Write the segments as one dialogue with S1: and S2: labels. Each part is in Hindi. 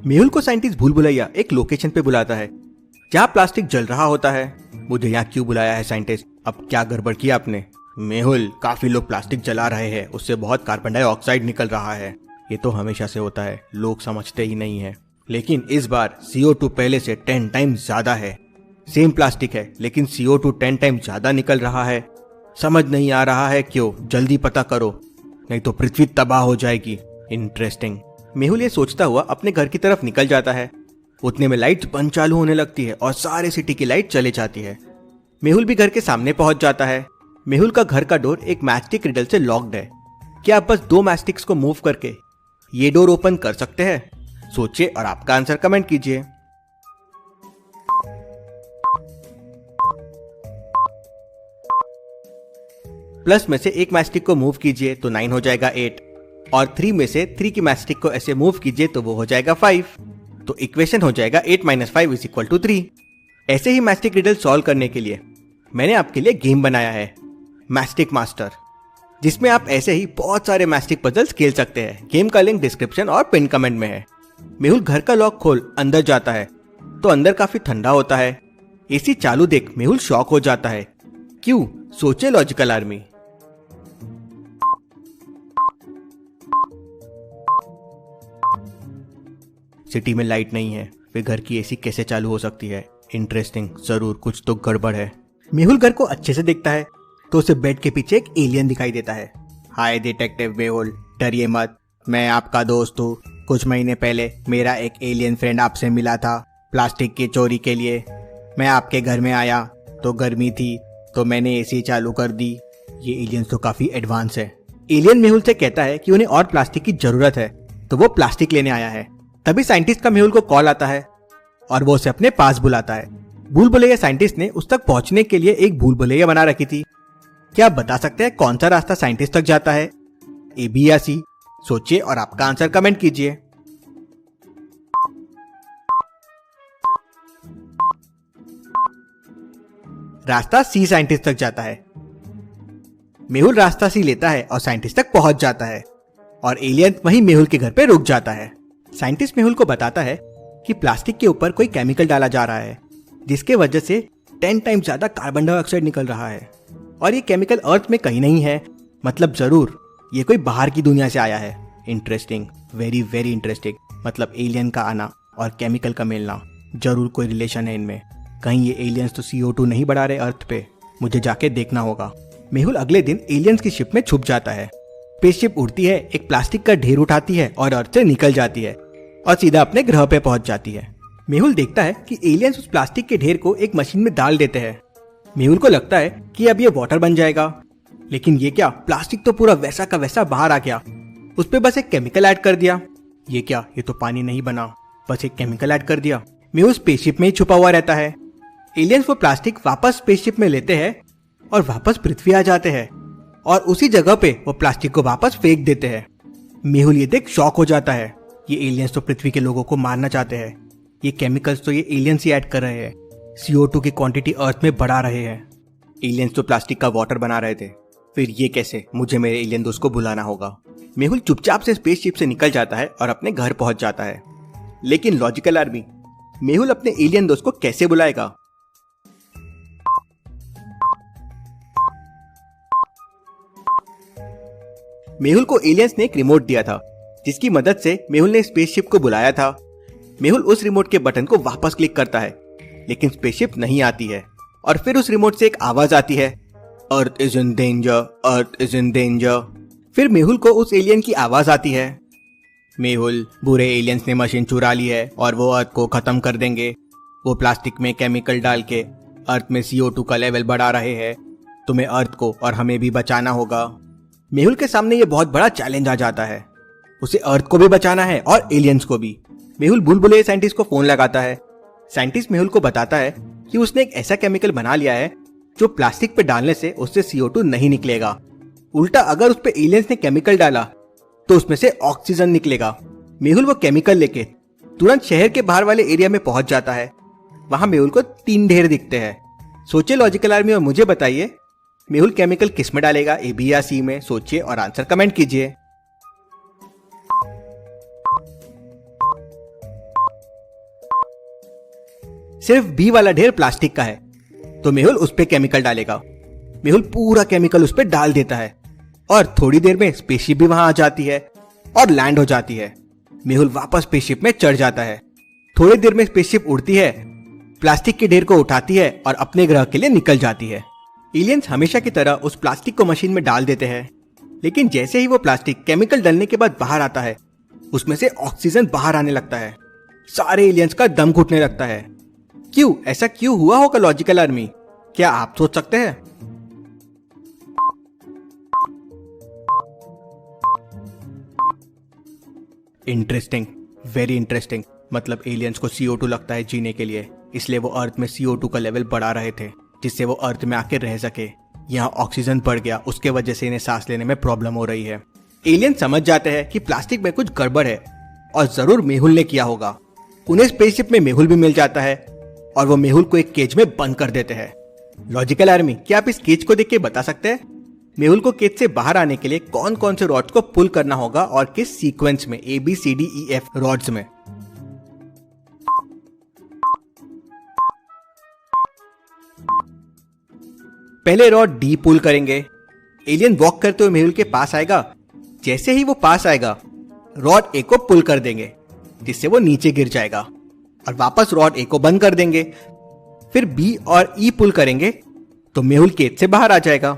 S1: मेहुल को साइंटिस्ट भूल भुलैया एक लोकेशन पे बुलाता है जहाँ प्लास्टिक जल रहा होता है। मुझे यहाँ क्यों बुलाया है साइंटिस्ट? अब क्या गड़बड़ किया आपने? मेहुल, काफी लोग प्लास्टिक जला रहे हैं, उससे बहुत कार्बन डाइऑक्साइड निकल रहा है। ये तो हमेशा से होता है, लोग समझते ही नहीं है। लेकिन इस बार CO2 पहले से 10 टाइम्स ज्यादा है। सेम प्लास्टिक है लेकिन CO2 10 टाइम्स ज्यादा निकल रहा है। समझ नहीं आ रहा है क्यों? जल्दी पता करो, नहीं तो पृथ्वी तबाह हो जाएगी। इंटरेस्टिंग। मेहुल ये सोचता हुआ अपने घर की तरफ निकल जाता है। उतने में लाइट बंद चालू होने लगती है और सारे सिटी की लाइट चले जाती है। मेहुल भी घर के सामने पहुंच जाता है। मेहुल का घर का डोर एक मैचस्टिक रिडल से लॉक्ड है। क्या आप बस 2 मैचस्टिक्स को मूव करके ये डोर ओपन कर सकते हैं? सोचिए और आपका आंसर कमेंट कीजिए। प्लस में से एक मैचस्टिक को मूव कीजिए तो 9 हो जाएगा 8, और 3 में से 3 की मैचस्टिक को ऐसे मूव कीजिए तो वो हो जाएगा 5। तो इक्वेशन हो जाएगा 8 - 5 = 3। ऐसे ही मैचस्टिक रिडल सॉल्व करने के लिए मैंने आपके लिए गेम बनाया है, मैचस्टिक मास्टर, जिसमें आप ऐसे ही बहुत सारे मैचस्टिक पजल्स खेल सकते हैं। गेम का लिंक डिस्क्रिप्शन और पिन कमेंट में है। मेहुल घर का लॉक खोल अंदर जाता है तो अंदर काफी ठंडा होता है। एसी चालू देख मेहुल शॉक हो जाता है। क्यों? सोचे लॉजिकल आर्मी। सिटी में लाइट नहीं है, फिर घर की एसी कैसे चालू हो सकती है? इंटरेस्टिंग, जरूर कुछ तो गड़बड़ है। मेहुल घर को अच्छे से देखता है तो उसे बेड के पीछे एक एलियन दिखाई देता है। हाय डिटेक्टिव मेहुल, डरिए मत, मैं आपका दोस्त हूँ। कुछ महीने पहले मेरा एक एलियन फ्रेंड आपसे मिला था प्लास्टिक की चोरी के लिए। मैं आपके घर में आया तो गर्मी थी तो मैंने एसी चालू कर दी। ये एलियन तो काफी एडवांस है। एलियन मेहुल से कहता है कि उन्हें और प्लास्टिक की जरूरत है तो वो प्लास्टिक लेने आया है। तभी साइंटिस्ट का मेहुल को कॉल आता है और वो उसे अपने पास बुलाता है। भूल भुलैया साइंटिस्ट ने उस तक पहुंचने के लिए एक भूल भुलैया बना रखी थी। क्या आप बता सकते हैं कौन सा रास्ता साइंटिस्ट तक जाता है? A, B या C? सोचिए और आपका आंसर कमेंट कीजिए। रास्ता C साइंटिस्ट तक जाता है। मेहुल रास्ता C लेता है और साइंटिस्ट तक पहुंच जाता है और एलियन वहीं मेहुल के घर पे रुक जाता है। साइंटिस्ट मेहुल को बताता है कि प्लास्टिक के ऊपर कोई केमिकल डाला जा रहा है जिसके वजह से 10 टाइम्स ज्यादा कार्बन डाइऑक्साइड निकल रहा है, और ये केमिकल अर्थ में कहीं नहीं है। मतलब जरूर ये कोई बाहर की दुनिया से आया है। Interesting, very very interesting. मतलब एलियन का आना और केमिकल का मिलना, जरूर कोई रिलेशन है इनमें। कहीं ये एलियंस तो CO2 नहीं बढ़ा रहे अर्थ पे? मुझे जाके देखना होगा। मेहुल अगले दिन एलियंस की शिप में छुप जाता है। स्पेसशिप उड़ती है, एक प्लास्टिक का ढेर उठाती है और अर्थ से निकल जाती है और सीधा अपने ग्रह पे पहुंच जाती है। मेहुल देखता है कि एलियंस उस प्लास्टिक के ढेर को एक मशीन में डाल देते हैं। मेहुल को लगता है कि अब ये वाटर बन जाएगा, लेकिन ये क्या, प्लास्टिक तो पूरा वैसा का वैसा बाहर आ गया। उस पे बस एक केमिकल ऐड कर दिया। ये क्या, ये तो पानी नहीं बना, बस एक केमिकल ऐड कर दिया। मेहुल स्पेसशिप में ही छुपा हुआ रहता है। एलियंस वो प्लास्टिक वापस स्पेसशिप में लेते हैं और वापस पृथ्वी आ जाते हैं और उसी जगह पे वो प्लास्टिक को वापस फेंक देते हैं। मेहुल ये देख शॉक हो जाता है। ये एलियंस तो पृथ्वी के लोगों को मारना चाहते हैं। ये केमिकल्स तो ये एलियंस ही ऐड कर रहे हैं, CO2 की क्वांटिटी अर्थ में बढ़ा रहे हैं। एलियंस तो प्लास्टिक का वाटर बना रहे थे, फिर ये कैसे? मुझे मेरे एलियन दोस्त को बुलाना होगा। मेहुल चुपचाप से स्पेसशिप से निकल जाता है और अपने घर पहुंच जाता है। लेकिन लॉजिकल आर्मी, मेहुल अपने एलियन दोस्त को कैसे बुलाएगा? मेहुल को एलियंस ने एक रिमोट दिया था जिसकी मदद से मेहुल ने स्पेसशिप को बुलाया था। मेहुल उस रिमोट के बटन को वापस क्लिक करता है लेकिन स्पेसशिप नहीं आती है और फिर उस रिमोट से एक आवाज आती है, earth is in danger, earth is in danger. फिर मेहुल को उस एलियन की आवाज आती है, मेहुल, बुरे एलियंस ने मशीन चुरा ली है और वो अर्थ को खत्म कर देंगे। वो प्लास्टिक में केमिकल डाल के अर्थ में CO2 का लेवल बढ़ा रहे हैं। तुम्हें अर्थ को और हमें भी बचाना होगा। मेहुल के सामने ये बहुत बड़ा चैलेंज आ जाता है। उसे अर्थ को भी बचाना है और एलियंस को भी। मेहुल भूल भुलैया साइंटिस्ट को फोन लगाता है। साइंटिस्ट मेहुल को बताता है कि उसने एक ऐसा केमिकल बना लिया है जो प्लास्टिक पे डालने से उससे CO2 नहीं निकलेगा। उल्टा अगर उस पे एलियंस ने केमिकल डाला तो उसमें से ऑक्सीजन निकलेगा। मेहुल वो केमिकल लेके तुरंत शहर के बाहर वाले एरिया में पहुंच जाता है। वहां मेहुल को 3 ढेर दिखते हैं। सोचिए लॉजिकल आर्मी और मुझे बताइए मेहुल केमिकल किस में डालेगा, A, B या C में? सोचिए और आंसर कमेंट कीजिए। सिर्फ बी वाला ढेर प्लास्टिक का है, तो मेहुल उस पे केमिकल डालेगा। मेहुल पूरा केमिकल उस पे डाल देता है और थोड़ी देर में स्पेसशिप भी वहां आ जाती है और लैंड हो जाती है। मेहुल वापस स्पेसशिप में चढ़ जाता है। थोड़ी देर में स्पेसशिप उड़ती है, प्लास्टिक के ढेर को उठाती है और अपने ग्रह के लिए निकल जाती है। एलियंस हमेशा की तरह उस प्लास्टिक को मशीन में डाल देते हैं, लेकिन जैसे ही वो प्लास्टिक केमिकल डलने के बाद बाहर आता है, उसमें से ऑक्सीजन बाहर आने लगता है। सारे एलियंस का दम घुटने लगता है। क्यों ऐसा क्यों हुआ होगा लॉजिकल आर्मी? क्या आप सोच सकते हैं? Interesting, very interesting. मतलब एलियंस को CO2 लगता है जीने के लिए, इसलिए वो अर्थ में CO2 का लेवल बढ़ा रहे थे जिससे वो अर्थ में आके रह सके। यहाँ ऑक्सीजन बढ़ गया, उसके वजह से इन्हें सांस लेने में प्रॉब्लम हो रही है। एलियन समझ जाते हैं कि प्लास्टिक में कुछ गड़बड़ है और जरूर मेहुल ने किया होगा। उन्हें स्पेसशिप में मेहुल भी मिल जाता है और वो मेहुल को एक केज में बंद कर देते हैं। लॉजिकल आर्मी, क्या आप इस केज को देख के बता सकते हैं मेहुल को केज से बाहर आने के लिए कौन कौन से रॉड्स को पुल करना होगा और किस सीक्वेंस में, ABCDEF रॉड्स में? पहले रॉड D पुल करेंगे। एलियन वॉक करते हुए मेहुल के पास आएगा। जैसे ही वो पास आएगा, रॉड A को पुल कर देंगे जिससे वो नीचे गिर जाएगा और वापस रॉड A को बंद कर देंगे। फिर B और E पुल करेंगे तो मेहुल केज से बाहर आ जाएगा।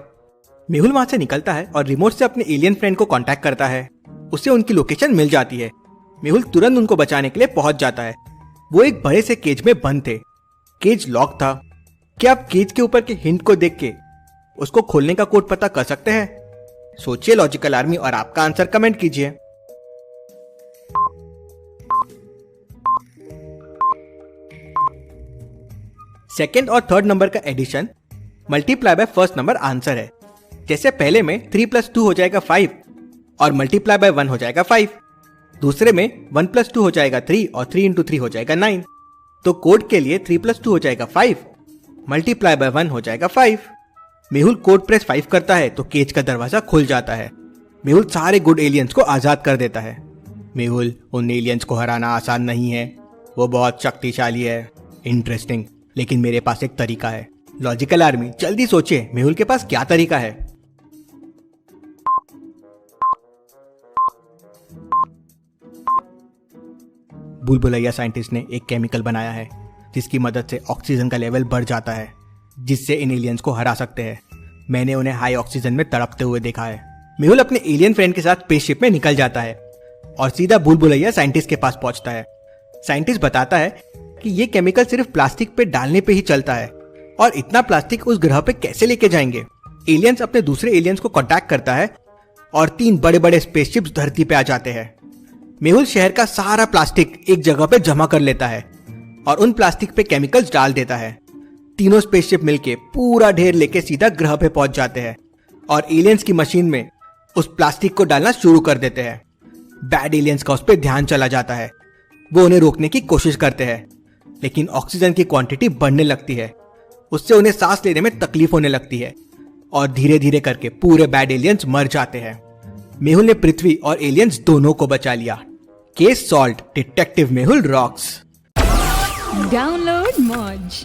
S1: मेहुल वहां से निकलता है और रिमोट से अपने एलियन फ्रेंड को कांटेक्ट करता है। उसे उनकी लोकेशन मिल जाती है। मेहुल तुरंत उनको बचाने के लिए पहुंच जाता है। वो एक बड़े से केज में बंद थे। केज लॉक था। क्या आप केज के ऊपर के हिंट को देख के उसको खोलने का कोड पता कर सकते हैं? सोचिए लॉजिकल आर्मी और आपका आंसर कमेंट कीजिए। सेकेंड और थर्ड नंबर का addition multiply by first number answer है। जैसे पहले में 3 + 2 हो जाएगा 5 और मल्टीप्लाई बाय 1 हो जाएगा 5। दूसरे में 1 + 2 हो जाएगा 3 और 3 × 3 हो जाएगा 9। तो कोड के लिए 3 + 2 हो जाएगा 5, मल्टीप्लाई बाय 1 हो जाएगा 5। मेहुल कोड प्रेस 5 करता है तो केज का दरवाजा खुल जाता है। मेहुल सारे गुड एलियंस को आजाद कर देता है। मेहुल, उन एलियंस को हराना आसान नहीं है, वो बहुत शक्तिशाली है। इंटरेस्टिंग, लेकिन मेरे पास एक तरीका है। लॉजिकल आर्मी, जल्दी सोचिए, मेहुल के पास क्या तरीका है? बुलबुलैया साइंटिस्ट ने एक केमिकल बनाया है जिसकी मदद से ऑक्सीजन का लेवल बढ़ जाता है, जिससे इन एलियंस को हरा सकते हैं। मैंने उन्हें हाई ऑक्सीजन में तड़पते हुए देखा है। मेहुल अपने एलियन फ्रेंड के साथ स्पेसशिप में निकल जाता है और सीधा बुलबुलैया साइंटिस्ट के पास पहुंचता है। साइंटिस्ट बताता है कि ये केमिकल सिर्फ प्लास्टिक पे डालने पे ही चलता है और इतना प्लास्टिक उस ग्रह पे कैसे लेके जाएंगे। एलियंस अपने दूसरे एलियंस को कांटेक्ट करता है और 3 बड़े बड़े स्पेसशिप्स धरती पे आ जाते हैं। मेहुल शहर का सारा प्लास्टिक एक जगह पे जमा कर लेता है और उन प्लास्टिक पे केमिकल्स डाल देता है। तीनों स्पेसशिप मिलके पूरा ढेर लेके सीधा ग्रह पे पहुंच जाते हैं और एलियंस की मशीन में उस प्लास्टिक को डालना शुरू कर देते हैं। बैड एलियंस का उस पर ध्यान चला जाता है। वो उन्हें रोकने की कोशिश करते हैं, लेकिन ऑक्सीजन की क्वांटिटी बढ़ने लगती है। उससे उन्हें सांस लेने में तकलीफ होने लगती है और धीरे धीरे करके पूरे बैड एलियंस मर जाते हैं। मेहुल ने पृथ्वी और एलियंस दोनों को बचा लिया। Case solved, detective Mehul rocks.
S2: Download मौज।